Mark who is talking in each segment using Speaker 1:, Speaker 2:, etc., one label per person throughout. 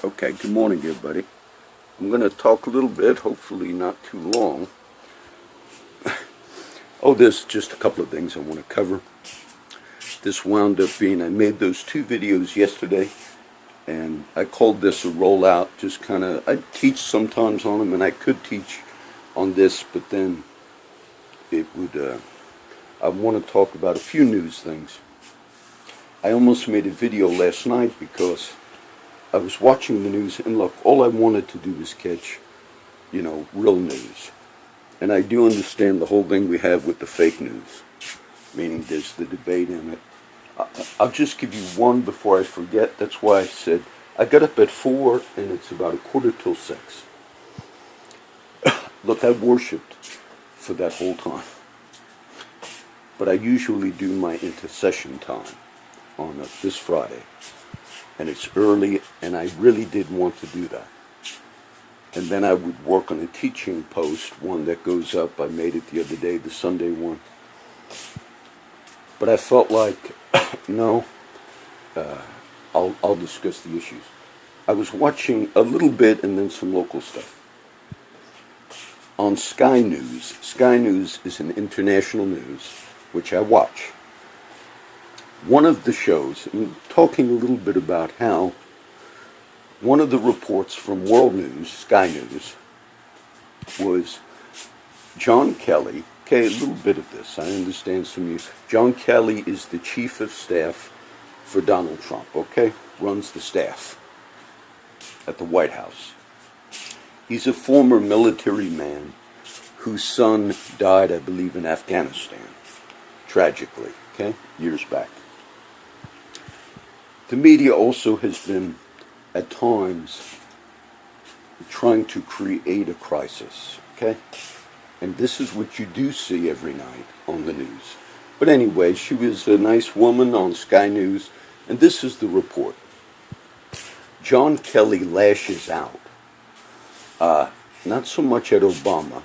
Speaker 1: Okay, good morning, everybody. I'm going to talk a little bit, hopefully not too long. There's just a couple of things I want to cover. This wound up being, I made those two videos yesterday, and I called this a rollout, just kind of, I teach sometimes on them, and I could teach on this, but then it would, I want to talk about a few news things. I almost made a video last night because I was watching the news, and look, all I wanted to do was catch, real news. And I do understand the whole thing we have with the fake news, meaning there's the debate in it. I'll just give you one before I forget. That's why I said I got up at 4, and it's about 5:45. Look, I worshipped for that whole time. But I usually do my intercession time on this Friday. And it's early, and I really did want to do that. And then I would work on a teaching post, one that goes up. I made it the other day, the Sunday one. But I felt like, I'll discuss the issues. I was watching a little bit and then some local stuff. On Sky News. Sky News is an international news, which I watch. One of the shows, I'm talking a little bit about how one of the reports from World News, Sky News, was John Kelly. Okay, a little bit of this. I understand some of you. John Kelly is the chief of staff for Donald Trump, okay? Runs the staff at the White House. He's a former military man whose son died, I believe, in Afghanistan, tragically, okay, years back. The media also has been, at times, trying to create a crisis, okay? And this is what you do see every night on the news. But anyway, she was a nice woman on Sky News, and this is the report. John Kelly lashes out, not so much at Obama,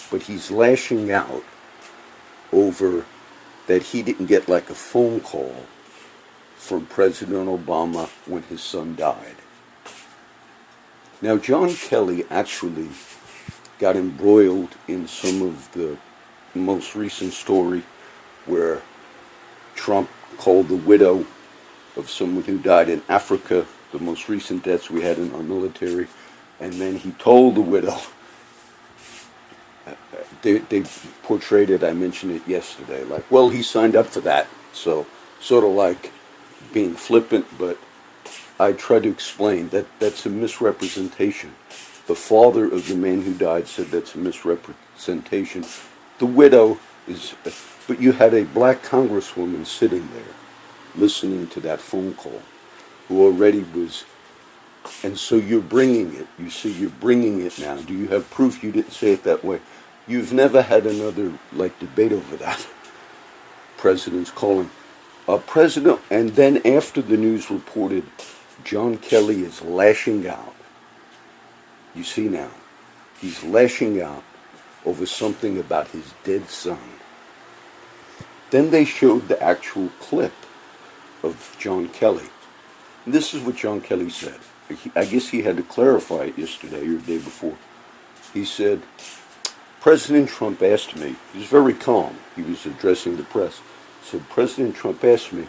Speaker 1: but he's lashing out over that he didn't get like a phone call from President Obama when his son died. Now, John Kelly actually got embroiled in some of the most recent story where Trump called the widow of someone who died in Africa, the most recent deaths we had in our military, and then he told the widow, they portrayed it, I mentioned it yesterday, like, well, he signed up for that, so sort of like being flippant, but I try to explain that that's a misrepresentation. The father of the man who died said that's a misrepresentation. The widow is, but you had a black congresswoman sitting there listening to that phone call who already was, and so you're bringing it. You see, you're bringing it now. Do you have proof you didn't say it that way? You've never had another, debate over that. President's calling. President, and then after the news reported, John Kelly is lashing out. You see now, he's lashing out over something about his dead son. Then they showed the actual clip of John Kelly. And this is what John Kelly said. I guess he had to clarify it yesterday or the day before. He said, President Trump asked me, he was very calm, he was addressing the press, so President Trump asked me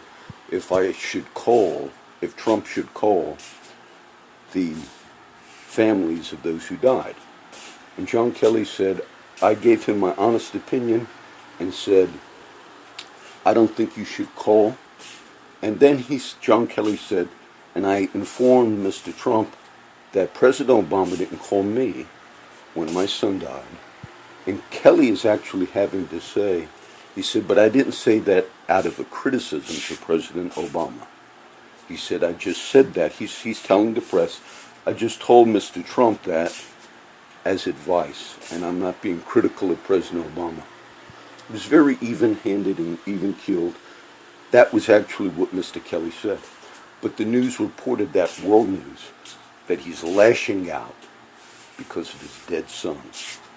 Speaker 1: if Trump should call the families of those who died. And John Kelly said, I gave him my honest opinion and said, I don't think you should call. And then John Kelly said, and I informed Mr. Trump that President Obama didn't call me when my son died. And Kelly is actually having to say, he said, but I didn't say that out of a criticism for President Obama. He said, I just said that. He's telling the press, I just told Mr. Trump that as advice, and I'm not being critical of President Obama. It was very even-handed and even-keeled. That was actually what Mr. Kelly said. But the news reported that, World News, that he's lashing out because of his dead son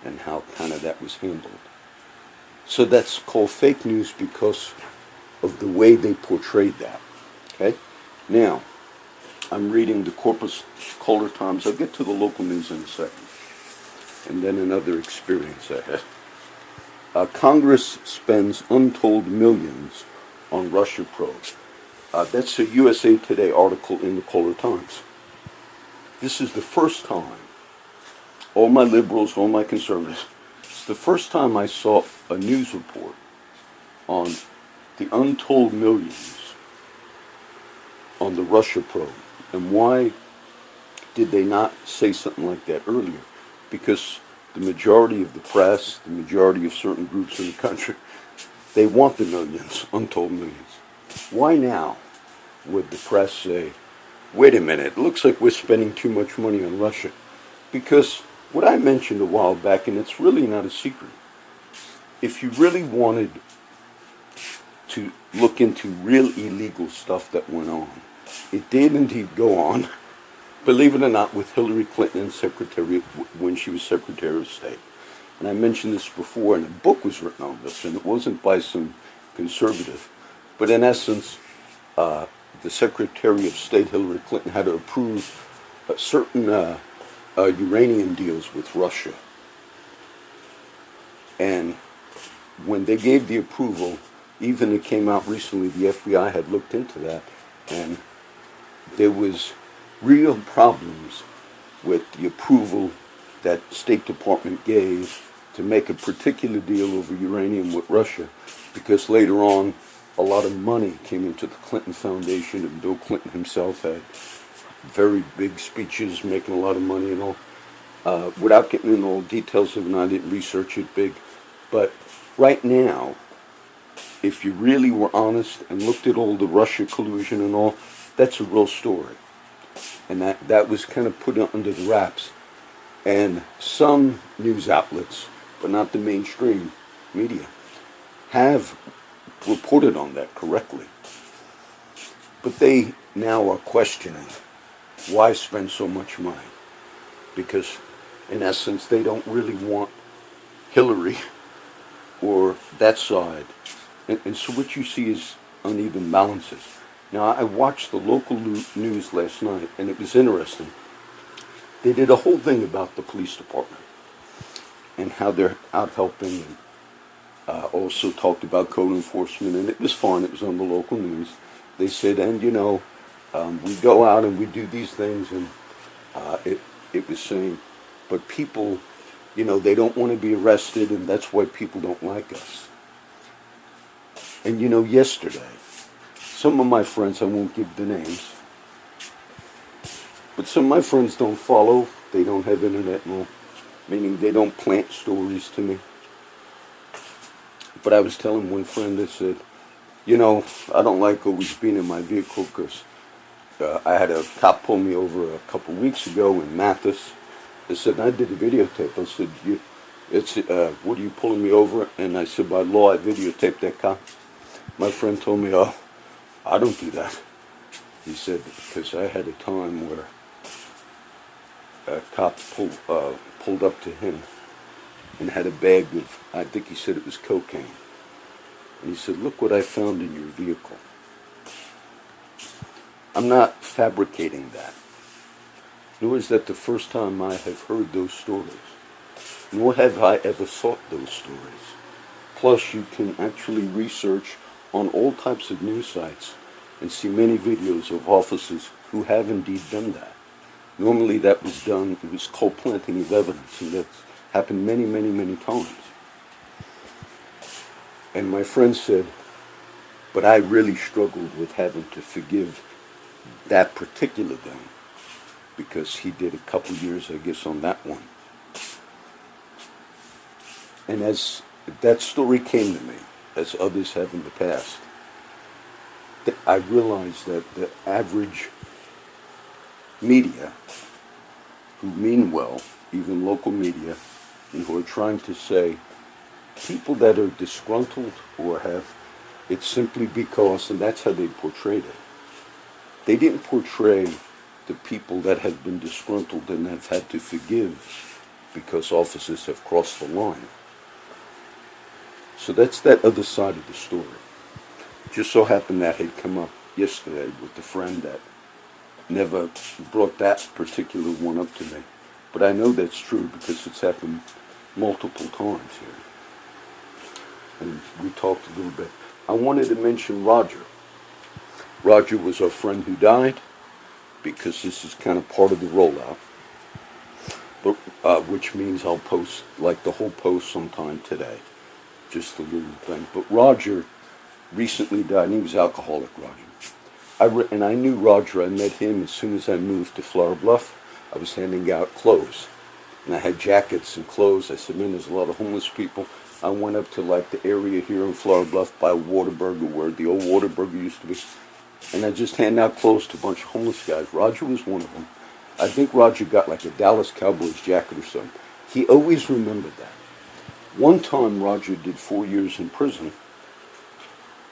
Speaker 1: and how kind of that was handled. So that's called fake news because of the way they portrayed that. Okay? Now, I'm reading the Corpus Color Times. I'll get to the local news in a second. And then another experience I had. Congress spends untold millions on Russia probe. That's a USA Today article in the Color Times. This is the first time, all my liberals, all my conservatives, it's the first time I saw a news report on the untold millions on the Russia probe. And why did they not say something like that earlier? Because the majority of the press, the majority of certain groups in the country, they want the millions, untold millions. Why now would the press say, wait a minute, it looks like we're spending too much money on Russia? Because what I mentioned a while back, and it's really not a secret, if you really wanted to look into real illegal stuff that went on, it did indeed go on, believe it or not, with Hillary Clinton when she was Secretary of State. And I mentioned this before, and a book was written on this, and it wasn't by some conservative. But in essence, the Secretary of State, Hillary Clinton, had to approve certain uranium deals with Russia. And when they gave the approval, even it came out recently, the FBI had looked into that, and there was real problems with the approval that State Department gave to make a particular deal over uranium with Russia, because later on a lot of money came into the Clinton Foundation, and Bill Clinton himself had very big speeches making a lot of money and all. Without getting into all details of it, and I didn't research it big, but right now, if you really were honest and looked at all the Russia collusion and all, that's a real story. And that was kind of put under the wraps. And some news outlets, but not the mainstream media, have reported on that correctly. But they now are questioning why spend so much money. Because in essence, they don't really want Hillary or that side. And so what you see is uneven balances. Now, I watched the local news last night, and it was interesting. They did a whole thing about the police department and how they're out helping, and also talked about code enforcement, and it was fine. It was on the local news. They said, and we go out and we do these things, and it was saying, but people, they don't want to be arrested, and that's why people don't like us. And yesterday, some of my friends, I won't give the names, but some of my friends don't follow, they don't have internet and all, meaning they don't plant stories to me. But I was telling one friend, I said, I don't like always being in my vehicle because I had a cop pull me over a couple weeks ago in Mathis. I said, and I did a videotape. I said, what are you pulling me over? And I said, by law, I videotaped that cop. My friend told me, oh, I don't do that. He said, because I had a time where a cop pulled up to him and had a bag of, I think he said it was cocaine. And he said, look what I found in your vehicle. I'm not fabricating that. Nor is that the first time I have heard those stories. Nor have I ever sought those stories. Plus, you can actually research on all types of news sites and see many videos of officers who have indeed done that. Normally that was done, it was called planting of evidence, and that's happened many, many, many times. And my friend said, but I really struggled with having to forgive that particular thing, because he did a couple years, I guess, on that one. And as that story came to me, as others have in the past, I realized that the average media, who mean well, even local media, and who are trying to say, people that are disgruntled or have, it's simply because, and that's how they portrayed it. They didn't portray the people that have been disgruntled and have had to forgive because officers have crossed the line. So that's that other side of the story. Just so happened that had come up yesterday with the friend that never brought that particular one up to me. But I know that's true because it's happened multiple times here. And we talked a little bit. I wanted to mention Roger. Roger was our friend who died, because this is kind of part of the rollout. But which means I'll post like the whole post sometime today. Just a little thing. But Roger recently died, and he was alcoholic, Roger. And I knew Roger. I met him as soon as I moved to Flower Bluff. I was handing out clothes. And I had jackets and clothes. I said, man, there's a lot of homeless people. I went up to like the area here in Flower Bluff by Whataburger, where the old Whataburger used to be. And I just handed out clothes to a bunch of homeless guys. Roger was one of them. I think Roger got like a Dallas Cowboys jacket or something. He always remembered that. One time Roger did 4 years in prison.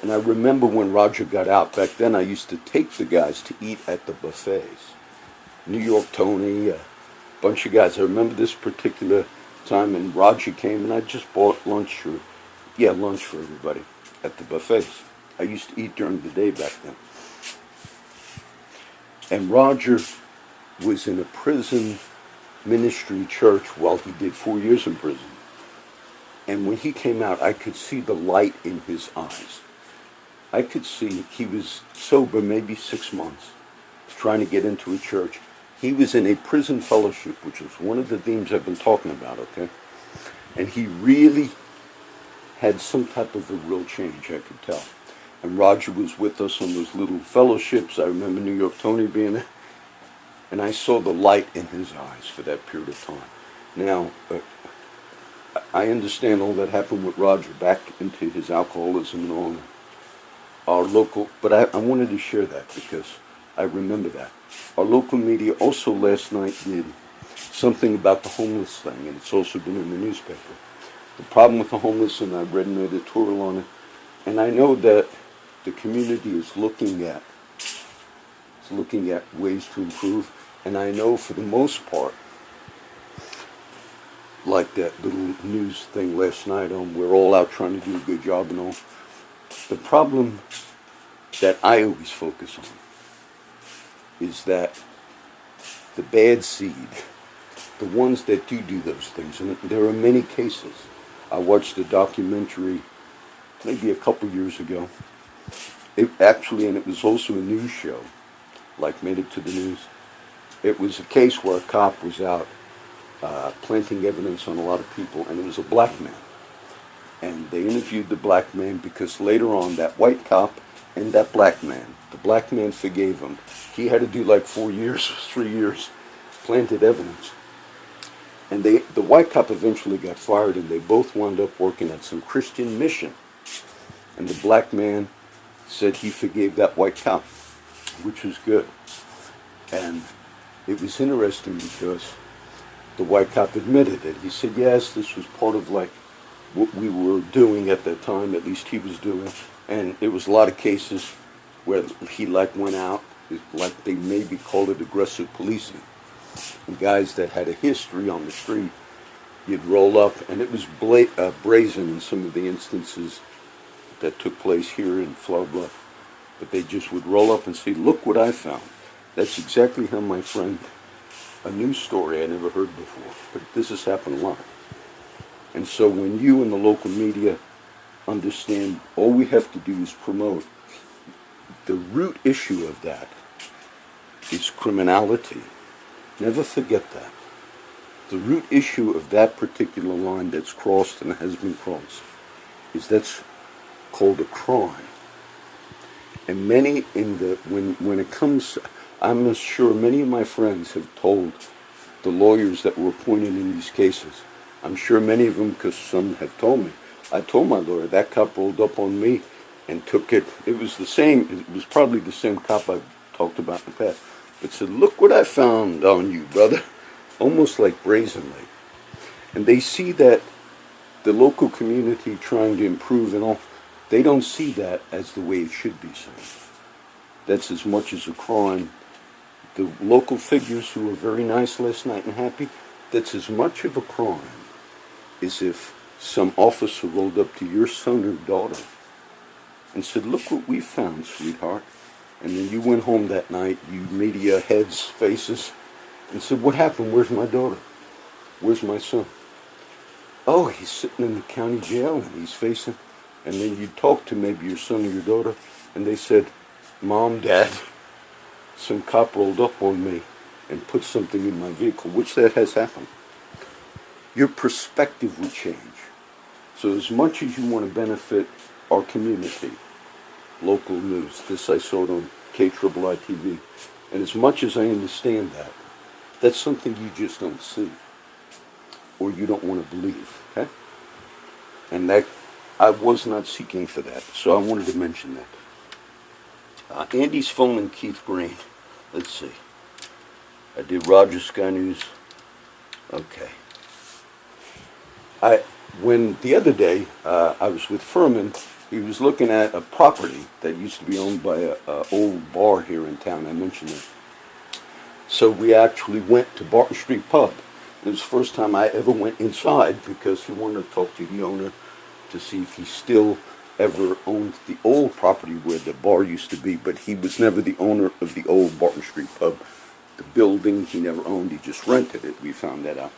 Speaker 1: And I remember when Roger got out, back then I used to take the guys to eat at the buffets. New York Tony, a bunch of guys. I remember this particular time, and Roger came, and I just bought lunch for everybody at the buffets. I used to eat during the day back then. And Roger was in a prison ministry church while he did 4 years in prison. And when he came out, I could see the light in his eyes. I could see he was sober maybe 6 months, trying to get into a church. He was in a prison fellowship, which was one of the themes I've been talking about, okay? And he really had some type of a real change, I could tell. And Roger was with us on those little fellowships. I remember New York Tony being there. And I saw the light in his eyes for that period of time. Now, I understand all that happened with Roger back into his alcoholism and all that. Our local, but I wanted to share that because I remember that. Our local media also last night did something about the homeless thing, and it's also been in the newspaper. The problem with the homeless, and I read an editorial on it, and I know that the community is looking at ways to improve, and I know for the most part, like that little news thing last night on we're all out trying to do a good job and all. The problem that I always focus on is that the bad seed, the ones that do those things, and there are many cases. I watched a documentary maybe a couple years ago. It was also a news show, like made it to the news. It was a case where a cop was out planting evidence on a lot of people, and it was a black man. And they interviewed the black man because later on, that white cop and that black man, the black man forgave him. He had to do like 4 years, 3 years, planted evidence. And the white cop eventually got fired, and they both wound up working at some Christian mission. And the black man said he forgave that white cop, which was good. And it was interesting because the white cop admitted it. He said, yes, this was part of like what we were doing at that time, at least he was doing. And it was a lot of cases where he like went out, like they maybe called it aggressive policing. And guys that had a history on the street, you'd roll up, and it was brazen in some of the instances that took place here in Flower Bluff. But they just would roll up and say, look what I found. That's exactly how my friend, a news story I never heard before, but this has happened a lot. And so when you and the local media understand, all we have to do is promote. The root issue of that is criminality. Never forget that. The root issue of that particular line that's crossed and has been crossed is that's called a crime. And many when it comes, I'm sure many of my friends have told the lawyers that were appointed in these cases. I'm sure many of them, because some have told me. I told my lawyer, that cop rolled up on me and took it. It was probably the same cop I've talked about in the past. But said, look what I found on you, brother. Almost like brazenly. And they see that the local community trying to improve and all, they don't see that as the way it should be seen. That's as much as a crime. The local figures who were very nice last night and happy, that's as much of a crime as if some officer rolled up to your son or daughter and said, look what we found, sweetheart. And then you went home that night, you media heads, faces, and said, what happened? Where's my daughter? Where's my son? Oh, he's sitting in the county jail and he's facing. And then you talk to maybe your son or your daughter, and they said, Mom, Dad, some cop rolled up on me and put something in my vehicle, which that has happened. Your perspective would change. So as much as you want to benefit our community, local news, this I saw it on KIII TV, and as much as I understand that, that's something you just don't see, or you don't want to believe, okay? And that, I was not seeking for that, so I wanted to mention that. Andy's phone and Keith Green. Let's see. I did Roger Sky News. Okay. When the other day I was with Furman, he was looking at a property that used to be owned by an old bar here in town. I mentioned it. So we actually went to Barton Street Pub. It was the first time I ever went inside because he wanted to talk to the owner to see if he still ever owned the old property where the bar used to be, but he was never the owner of the old Barton Street Pub. The building he never owned, he just rented it. We found that out.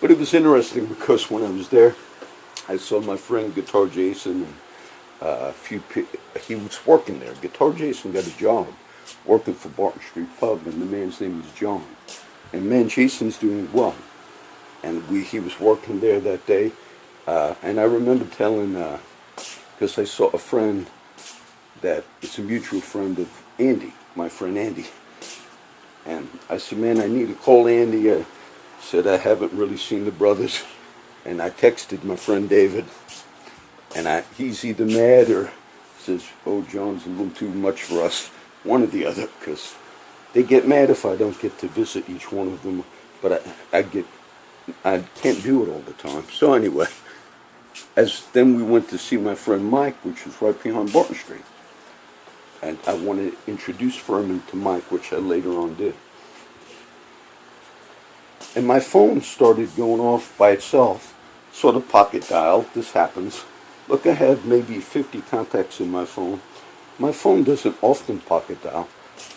Speaker 1: But it was interesting because when I was there, I saw my friend Guitar Jason and he was working there. Guitar Jason got a job working for Barton Street Pub, and the man's name was John. And man, Jason's doing well. And he was working there that day. And I remember telling, because I saw a friend that it's a mutual friend of Andy, my friend Andy. And I said, man, I need to call Andy. I said, I haven't really seen the brothers. And I texted my friend David. And he's either mad or says, oh, John's a little too much for us. One or the other, because they get mad if I don't get to visit each one of them. But I can't do it all the time. So anyway, then we went to see my friend Mike, which was right behind Barton Street. And I wanted to introduce Furman to Mike, which I later on did. And my phone started going off by itself, sort of pocket dial. This happens. Look, I have maybe 50 contacts in my phone. My phone doesn't often pocket dial,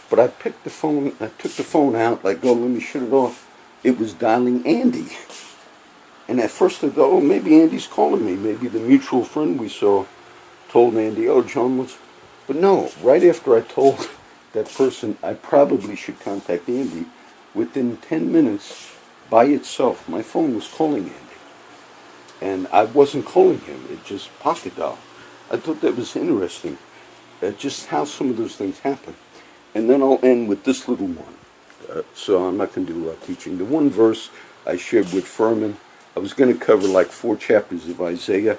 Speaker 1: but I took the phone out, like, oh, let me shut it off. It was dialing Andy. And at first I thought, oh, maybe Andy's calling me. Maybe the mutual friend we saw told Andy, oh, John was... But no, right after I told that person I probably should contact Andy, within 10 minutes, by itself, my phone was calling Andy. And I wasn't calling him, it just pocket dialed. I thought that was interesting, just how some of those things happen. And then I'll end with this little one. So I'm not going to do a lot of teaching. The one verse I shared with Furman, I was going to cover like 4 chapters of Isaiah,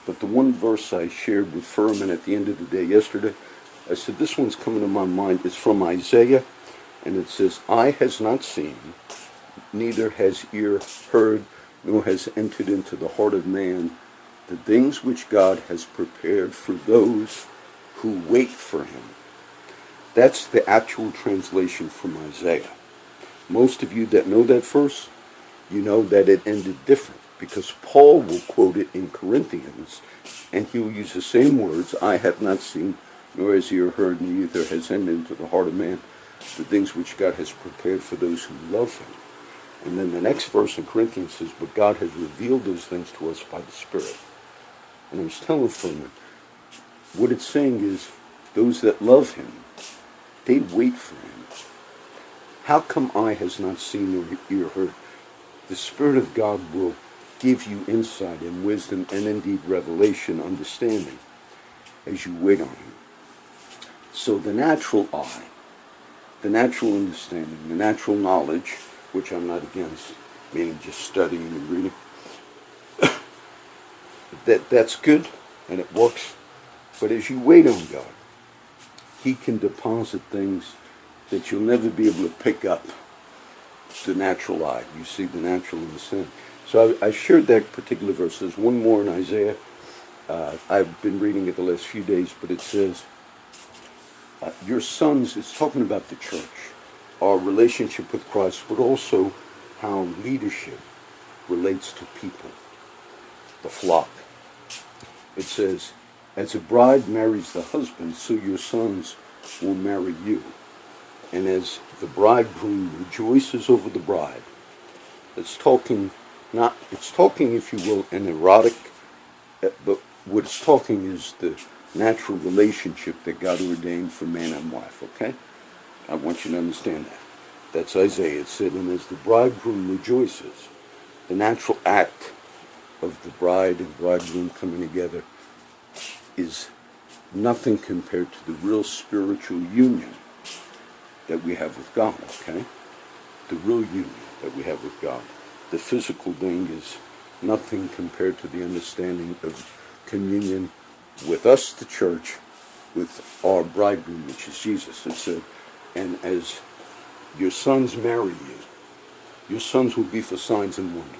Speaker 1: but the one verse I shared with Furman at the end of the day yesterday, I said, this one's coming to my mind. It's from Isaiah, and it says, eye has not seen, neither has ear heard, nor has entered into the heart of man the things which God has prepared for those who wait for him. That's the actual translation from Isaiah. Most of you that know that verse, you know that it ended different, because Paul will quote it in Corinthians, and he'll use the same words, I have not seen, nor has ear heard, neither has entered into the heart of man the things which God has prepared for those who love him. And then the next verse in Corinthians says, but God has revealed those things to us by the Spirit. And I was telling Furman, what it's saying is, those that love him, they wait for him. How come eye has not seen or ear heard? The Spirit of God will give you insight and wisdom and indeed revelation, understanding, as you wait on him. So the natural eye, the natural understanding, the natural knowledge, which I'm not against, meaning just studying and reading, that's good and it works. But as you wait on God, he can deposit things that you'll never be able to pick up. The natural eye. You see the natural and the sin. So I shared that particular verse. There's one more in Isaiah. I've been reading it the last few days, but it says, your sons, it's talking about the church, our relationship with Christ, but also how leadership relates to people, the flock. It says, as a bride marries the husband, so your sons will marry you. And as the bridegroom rejoices over the bride, it's talking, if you will, an erotic, but what it's talking is the natural relationship that God ordained for man and wife, okay? I want you to understand that. That's Isaiah. It said, and as the bridegroom rejoices, the natural act of the bride and bridegroom coming together is nothing compared to the real spiritual union that we have with God, okay? The real union that we have with God. The physical thing is nothing compared to the understanding of communion with us, the church, with our bridegroom, which is Jesus. It said, and as your sons marry you, your sons will be for signs and wonders.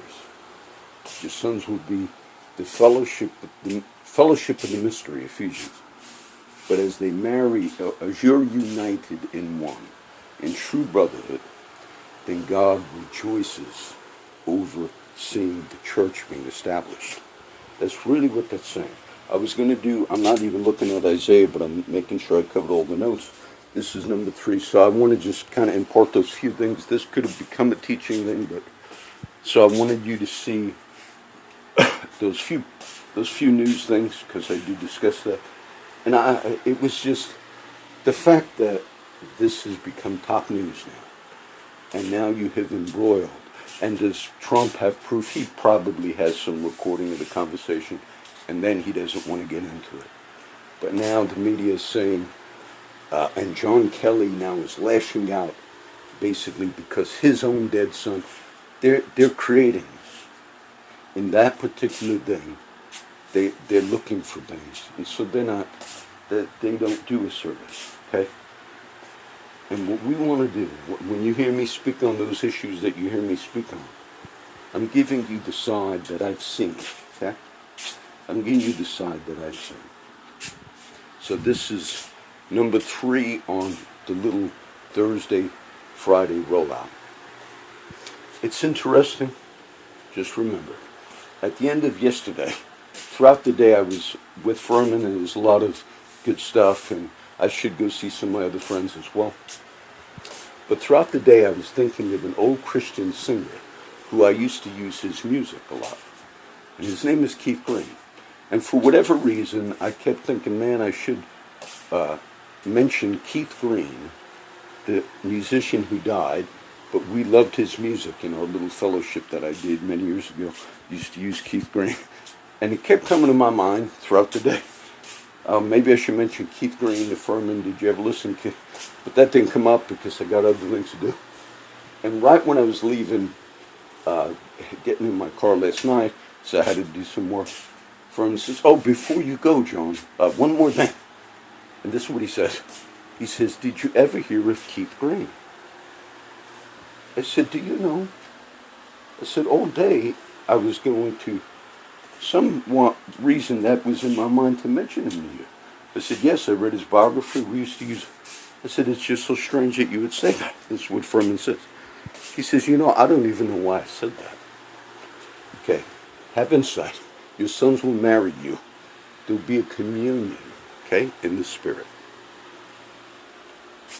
Speaker 1: Your sons will be the fellowship of the mystery, Ephesians. But as they marry, as you're united in one, in true brotherhood, then God rejoices over seeing the church being established. That's really what that's saying. I'm not even looking at Isaiah, but I'm making sure I covered all the notes. This is number 3, so I want to just kind of impart those few things. This could have become a teaching thing, but so I wanted you to see those few news things, because I do discuss that. And it was just the fact that this has become top news now, and now you have embroiled. And does Trump have proof? He probably has some recording of the conversation, and then he doesn't want to get into it. But now the media is saying, and John Kelly now is lashing out, basically because his own dead son, they're creating in that particular thing. They're looking for things, and so they don't do a service, okay? And what we want to do, when you hear me speak on those issues that you hear me speak on, I'm giving you the side that I've seen, okay? I'm giving you the side that I've seen. So this is number 3 on the little Thursday, Friday rollout. It's interesting. Just remember, at the end of yesterday, throughout the day I was with Furman, and there was a lot of good stuff, and I should go see some of my other friends as well. But throughout the day I was thinking of an old Christian singer who I used to use his music a lot. And his name is Keith Green. And for whatever reason, I kept thinking, man, I should mention Keith Green, the musician who died, but we loved his music in our little fellowship that I did many years ago. Used to use Keith Green. And it kept coming to my mind throughout the day. Maybe I should mention Keith Green, the Furman. Did you ever listen to? But that didn't come up because I got other things to do. And right when I was leaving, getting in my car last night, so I had to do some work. Furman says, "Oh, before you go, John, one more thing." And this is what he says. He says, "Did you ever hear of Keith Green?" I said, "Do you know?" I said, all day I was going to, some reason that was in my mind to mention him to you. I said, yes, I read his biography. We used to use, I said, it's just so strange that you would say that. This is what Furman says. He says, I don't even know why I said that. Okay, have insight. Your sons will marry you. There'll be a communion, okay, in the spirit.